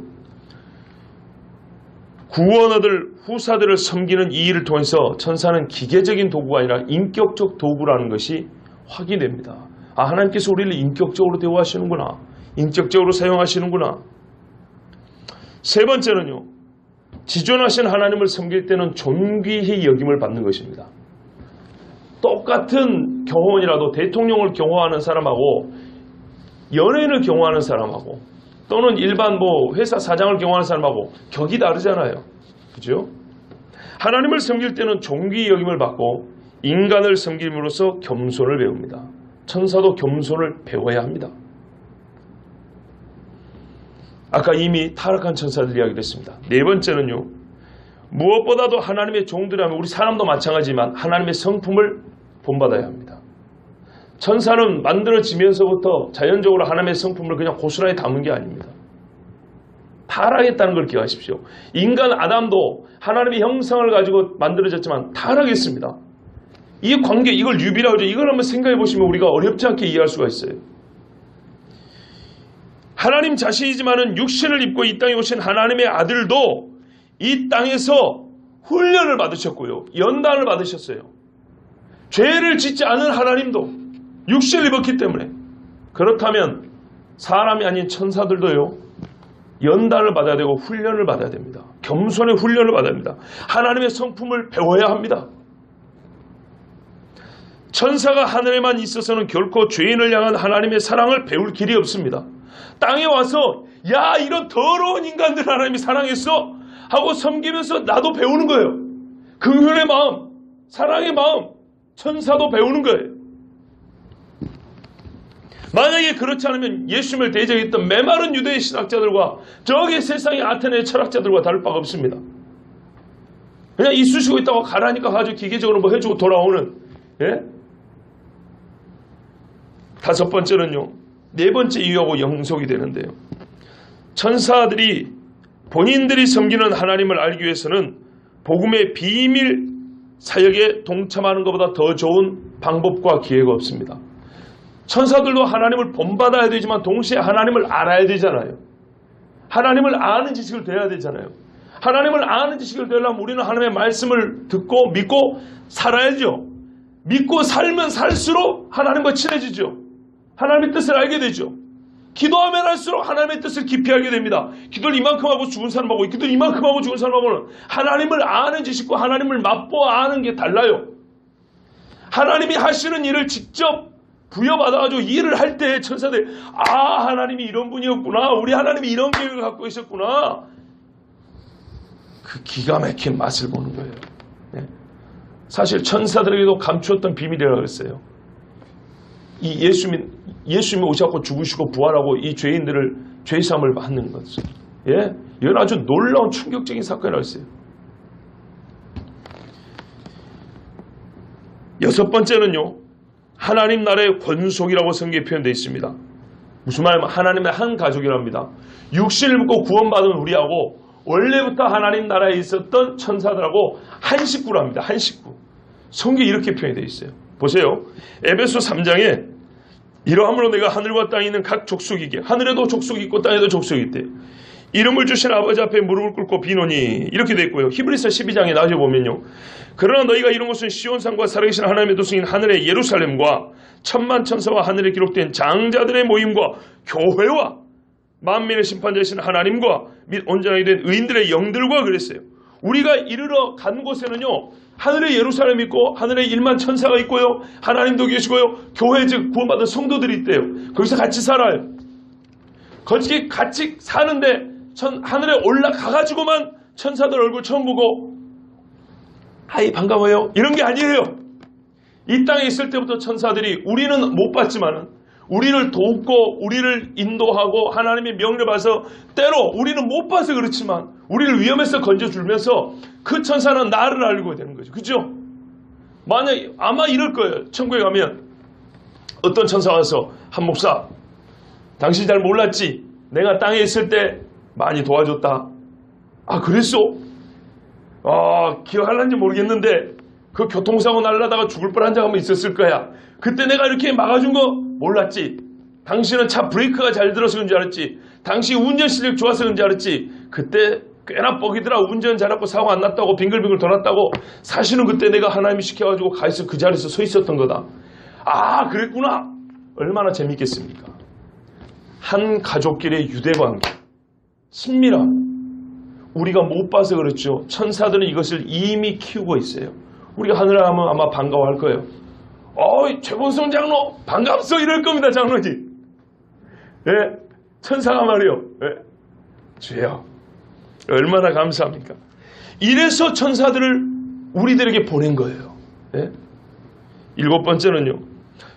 구원 얻을 후사들을 섬기는 이 일을 통해서 천사는 기계적인 도구가 아니라 인격적 도구라는 것이 확인됩니다. 아, 하나님께서 우리를 인격적으로 대우하시는구나. 인격적으로 사용하시는구나. 세 번째는요, 지존하신 하나님을 섬길 때는 존귀히 여김을 받는 것입니다. 똑같은 경호원이라도 대통령을 경호하는 사람하고 연예인을 경호하는 사람하고 또는 일반 회사 사장을 경호하는 사람하고 격이 다르잖아요. 그죠? 하나님을 섬길 때는 존귀히 여김을 받고 인간을 섬김으로써 겸손을 배웁니다. 천사도 겸손을 배워야 합니다. 아까 이미 타락한 천사들 이야기를 했습니다. 네 번째는요, 무엇보다도 하나님의 종들이라면 우리 사람도 마찬가지지만 하나님의 성품을 본받아야 합니다. 천사는 만들어지면서부터 자연적으로 하나님의 성품을 그냥 고스란히 담은 게 아닙니다. 타락했다는 걸 기억하십시오. 인간 아담도 하나님의 형상을 가지고 만들어졌지만 타락했습니다. 이 관계, 이걸 유비라고 하죠. 이걸 한번 생각해 보시면 우리가 어렵지 않게 이해할 수가 있어요. 하나님 자신이지만은 육신을 입고 이 땅에 오신 하나님의 아들도 이 땅에서 훈련을 받으셨고요. 연단을 받으셨어요. 죄를 짓지 않은 하나님도 육신을 입었기 때문에, 그렇다면 사람이 아닌 천사들도요, 연단을 받아야 되고 훈련을 받아야 됩니다. 겸손의 훈련을 받아야 합니다. 하나님의 성품을 배워야 합니다. 천사가 하늘에만 있어서는 결코 죄인을 향한 하나님의 사랑을 배울 길이 없습니다. 땅에 와서 야, 이런 더러운 인간들 하나님이 사랑했어 하고 섬기면서 나도 배우는 거예요. 긍휼의 마음, 사랑의 마음, 천사도 배우는 거예요. 만약에 그렇지 않으면 예수님을 대적했던 메마른 유대의 신학자들과 저기 세상의 아테네 철학자들과 다를 바가 없습니다. 그냥 이쑤시고 있다고 가라니까 가지고 기계적으로 뭐 해주고 돌아오는. 예? 다섯 번째는요, 네 번째 이유하고 영속이 되는데요, 천사들이 본인들이 섬기는 하나님을 알기 위해서는 복음의 비밀 사역에 동참하는 것보다 더 좋은 방법과 기회가 없습니다. 천사들도 하나님을 본받아야 되지만 동시에 하나님을 알아야 되잖아요. 하나님을 아는 지식을 돼야 되잖아요. 하나님을 아는 지식을 되려면 우리는 하나님의 말씀을 듣고 믿고 살아야죠. 믿고 살면 살수록 하나님과 친해지죠. 하나님의 뜻을 알게 되죠. 기도하면 할수록 하나님의 뜻을 깊이 알게 됩니다. 기도를 이만큼 하고 죽은 사람하고 기도를 이만큼 하고 죽은 사람하고는 하나님을 아는 지식과 하나님을 맛보아 아는 게 달라요. 하나님이 하시는 일을 직접 부여받아가지고 일을 할 때 천사들이 아, 하나님이 이런 분이었구나, 우리 하나님이 이런 계획을 갖고 계셨구나, 그 기가 막힌 맛을 보는 거예요. 네. 사실 천사들에게도 감추었던 비밀이라고 그랬어요. 이 예수님이 오셔서 죽으시고 부활하고 이 죄인들을 죄사함을 받는 것을, 예, 이건 아주 놀라운 충격적인 사건이라고 했어요. 여섯 번째는요, 하나님 나라의 권속이라고 성경에 표현되어 있습니다. 무슨 말이냐면 하나님의 한 가족이랍니다. 육신을 입고 구원받은 우리하고 원래부터 하나님 나라에 있었던 천사들하고 한 식구랍니다. 한 식구. 성경에 이렇게 표현이 되어 있어요. 보세요. 에베소 3장에 이러함으로 내가 하늘과 땅에 있는 각 족속이게, 하늘에도 족속이 있고 땅에도 족속이 있대요. 이름을 주신 아버지 앞에 무릎을 꿇고 비노니, 이렇게 되어 있고요. 히브리서 12장에 나중에 보면요, 그러나 너희가 이룬 것은 시온산과 살아계신 하나님의 도성인 하늘의 예루살렘과 천만 천사와 하늘에 기록된 장자들의 모임과 교회와 만민의 심판자이신 하나님과 및 온전하게 된 의인들의 영들과 그랬어요. 우리가 이르러 간 곳에는요, 하늘에 예루살렘이 있고 하늘에 1만 천사가 있고요, 하나님도 계시고요, 교회 즉 구원받은 성도들이 있대요. 거기서 같이 살아요. 거기 같이 사는데 하늘에 올라가가지고만 천사들 얼굴 처음 보고 하이 반가워요 이런 게 아니에요. 이 땅에 있을 때부터 천사들이 우리는 못 봤지만은 우리를 돕고 우리를 인도하고 하나님의 명령을 받아서 때로 우리는 못 봐서 그렇지만 우리를 위험에서 건져주면서 그 천사는 나를 알고 되는 거죠. 그죠? 만약에 아마 이럴 거예요. 천국에 가면 어떤 천사가 와서 한 목사, 당신 잘 몰랐지? 내가 땅에 있을 때 많이 도와줬다. 아, 그랬어? 아, 기억할란지 모르겠는데 그 교통사고 날라다가 죽을 뻔한 적 한번 있었을 거야. 그때 내가 이렇게 막아준 거 몰랐지? 당신은 차 브레이크가 잘 들어서 그런 줄 알았지? 당신 운전 실력 좋아서 그런 줄 알았지? 그때 꽤나 뻑이더라. 운전 잘하고 사고 안 났다고 빙글빙글 돌았다고. 사실은 그때 내가 하나님이 시켜가지고 가서 그 자리에서 서 있었던 거다. 아, 그랬구나. 얼마나 재밌겠습니까? 한 가족끼리의 유대관계, 친밀함. 우리가 못 봐서 그렇죠. 천사들은 이것을 이미 키우고 있어요. 우리가 하늘에 가면 아마 반가워할 거예요. 최본성 장로 반갑소 이럴 겁니다. 장로지. 예, 천사가 말이요. 예, 주여 얼마나 감사합니까? 이래서 천사들을 우리들에게 보낸 거예요. 예? 7번째는요.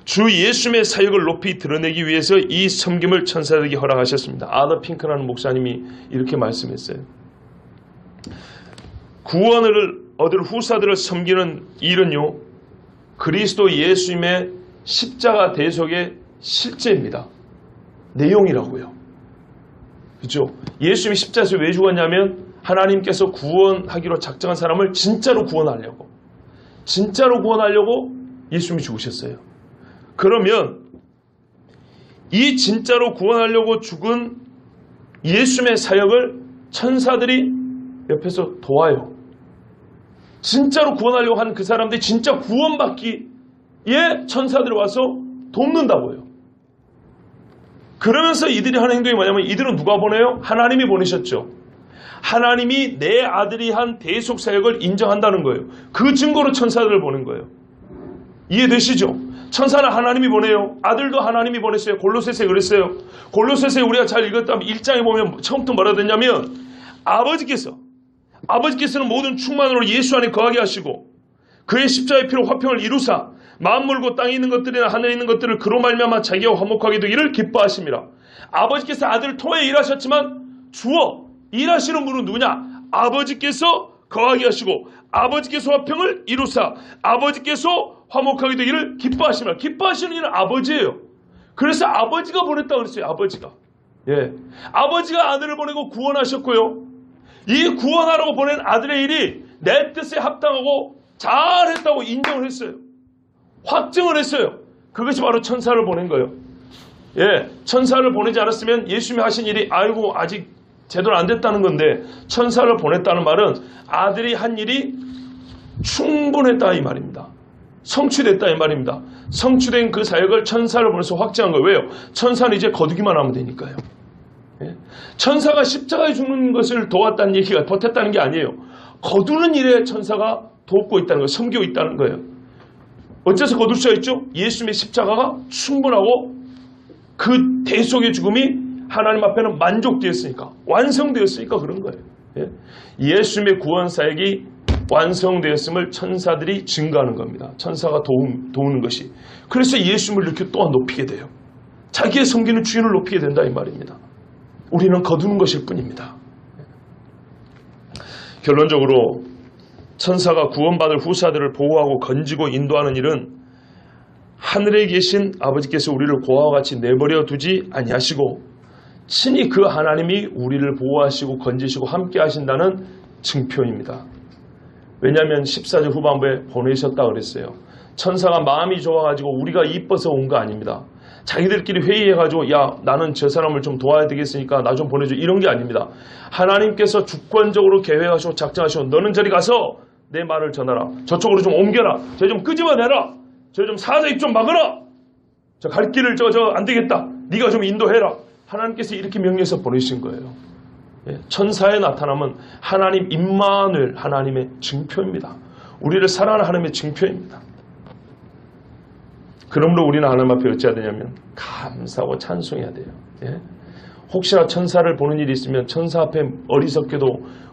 주 예수님의 사역을 높이 드러내기 위해서 이 섬김을 천사들에게 허락하셨습니다. 아더 핑크라는 목사님이 이렇게 말씀했어요. 구원을 얻을 후사들을 섬기는 일은요, 그리스도 예수님의 십자가 대속의 실제입니다. 내용이라고요. 그렇죠? 예수님이 십자가에서 왜 죽었냐면 하나님께서 구원하기로 작정한 사람을 진짜로 구원하려고 예수님이 죽으셨어요. 그러면 이 진짜로 구원하려고 죽은 예수님의 사역을 천사들이 옆에서 도와요. 진짜로 구원하려고 하는 그 사람들이 진짜 구원받기에 천사들이 와서 돕는다고요. 그러면서 이들이 하는 행동이 뭐냐면 이들은 누가 보내요? 하나님이 보내셨죠. 하나님이 내 아들이 한 대속 사역을 인정한다는 거예요. 그 증거로 천사들을 보낸 거예요. 이해되시죠? 천사는 하나님이 보내요. 아들도 하나님이 보냈어요. 골로새서에 그랬어요. 골로새서에 우리가 잘 읽었다면 1장에 보면 처음부터 뭐라 됐냐면 아버지께서는 모든 충만으로 예수 안에 거하게 하시고 그의 십자가의 피로 화평을 이루사 만물고 땅에 있는 것들이나 하늘에 있는 것들을 그로 말미암아 자기와 화목하게 되기를 기뻐하심이라. 아버지께서 아들을 통해 일하셨지만 주어 일하시는 분은 누구냐? 아버지께서 거하게 하시고 아버지께서 화평을 이루사 아버지께서 화목하게 되기를 기뻐하심이라. 기뻐하시는 이는 아버지예요. 그래서 아버지가 보냈다고 그랬어요. 아버지가. 아버지가 아들을 보내고 구원하셨고요. 이 구원하라고 보낸 아들의 일이 내 뜻에 합당하고 잘했다고 인정을 했어요. 확증을 했어요. 그것이 바로 천사를 보낸 거예요. 천사를 보내지 않았으면 예수님이 하신 일이 아직 제대로 안 됐다는 건데 천사를 보냈다는 말은 아들이 한 일이 충분했다 이 말입니다. 성취됐다 이 말입니다. 성취된 그 사역을 천사를 보내서 확증한 거예요. 왜요? 천사는 이제 거두기만 하면 되니까요. 천사가 십자가에 죽는 것을 도왔다는 얘기가 버텼다는 게 아니에요. 거두는 일에 천사가 돕고 있다는 거예요. 섬기고 있다는 거예요. 어째서 거둘 수가 있죠? 예수님의 십자가가 충분하고 그 대속의 죽음이 하나님 앞에는 만족되었으니까, 완성되었으니까 그런 거예요. 예수님의 구원 사역이 완성되었음을 천사들이 증거하는 겁니다. 천사가 도우는 것이. 그래서 예수님을 이렇게 또한 높이게 돼요. 자기의 섬기는 주인을 높이게 된다 이 말입니다. 우리는 거두는 것일 뿐입니다. 결론적으로 천사가 구원받을 후사들을 보호하고 건지고 인도하는 일은 하늘에 계신 아버지께서 우리를 고아와 같이 내버려 두지 아니하시고 친히 그 하나님이 우리를 보호하시고 건지시고 함께 하신다는 증표입니다. 왜냐하면 14절 후반부에 보내셨다 그랬어요. 천사가 마음이 좋아가지고 우리가 이뻐서 온 거 아닙니다. 자기들끼리 회의해가지고 야 나는 저 사람을 좀 도와야 되겠으니까 나 좀 보내줘 이런 게 아닙니다. 하나님께서 주권적으로 계획하시고 작정하시고 너는 저리 가서 내 말을 전하라. 저쪽으로 좀 옮겨라. 저 좀 끄집어내라. 저 좀 사자 입 좀 막으라. 저 갈 길을 저 안 되겠다. 네가 좀 인도해라. 하나님께서 이렇게 명령해서 보내신 거예요. 천사에 나타남은 하나님 임마누엘 하나님의 증표입니다. 우리를 사랑하는 하나님의 증표입니다. 그러므로 우리는 하나님 앞에 어찌해야 되냐면 감사하고 찬송해야 돼요. 혹시나 천사를 보는 일이 있으면 천사 앞에 어리석게도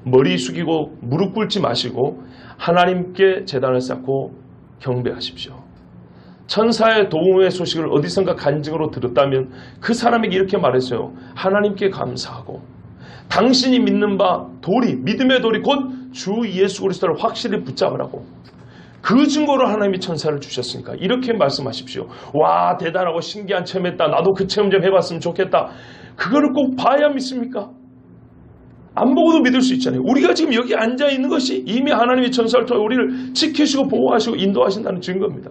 머리 숙이고 무릎 꿇지 마시고 하나님께 제단을 쌓고 경배하십시오. 천사의 도움의 소식을 어디선가 간증으로 들었다면 그 사람에게 이렇게 말했어요. 하나님께 감사하고 당신이 믿는 바 도리, 믿음의 도리 곧 주 예수 그리스도를 확실히 붙잡으라고. 그 증거로 하나님이 천사를 주셨으니까 이렇게 말씀하십시오. 와 대단하고 신기한 체험했다. 나도 그 체험 좀 해봤으면 좋겠다. 그거를 꼭 봐야 믿습니까? 안 보고도 믿을 수 있잖아요. 우리가 지금 여기 앉아있는 것이 이미 하나님의 천사를 통해 우리를 지키시고 보호하시고 인도하신다는 증거입니다.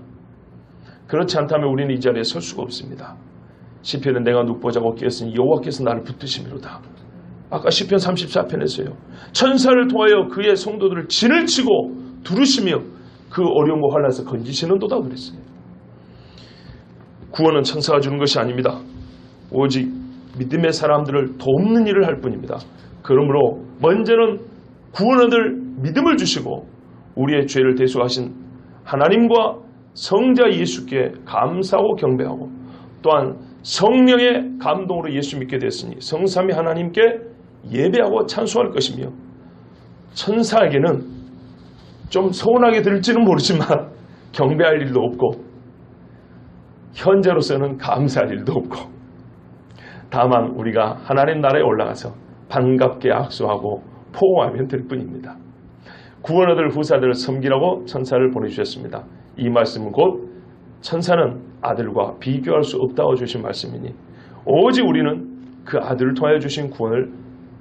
그렇지 않다면 우리는 이 자리에 설 수가 없습니다. 시편은 내가 눕보자고 깨었으니 여호와께서 나를 붙드심이로다. 아까 시편 34편에서요. 천사를 통하여 그의 성도들을 진을 치고 두르시며 그 어려움과 환난에서 건지시는도다 그랬어요. 구원은 천사가 주는 것이 아닙니다. 오직 믿음의 사람들을 돕는 일을 할 뿐입니다. 그러므로 먼저는 구원 얻을 믿음을 주시고 우리의 죄를 대속하신 하나님과 성자 예수께 감사하고 경배하고 또한 성령의 감동으로 예수 믿게 됐으니 성삼위 하나님께 예배하고 찬송할 것이며 천사에게는 좀 서운하게 들을지는 모르지만 경배할 일도 없고 현재로서는 감사할 일도 없고 다만 우리가 하나님 나라에 올라가서 반갑게 악수하고 포옹하면 될 뿐입니다. 구원 얻을 후사들을 섬기라고 천사를 보내주셨습니다. 이 말씀은 곧 천사는 아들과 비교할 수 없다고 주신 말씀이니 오직 우리는 그 아들을 통하여 주신 구원을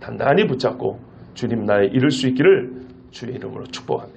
단단히 붙잡고 주님 나라에 이룰 수 있기를 주의 이름으로 축복합니다.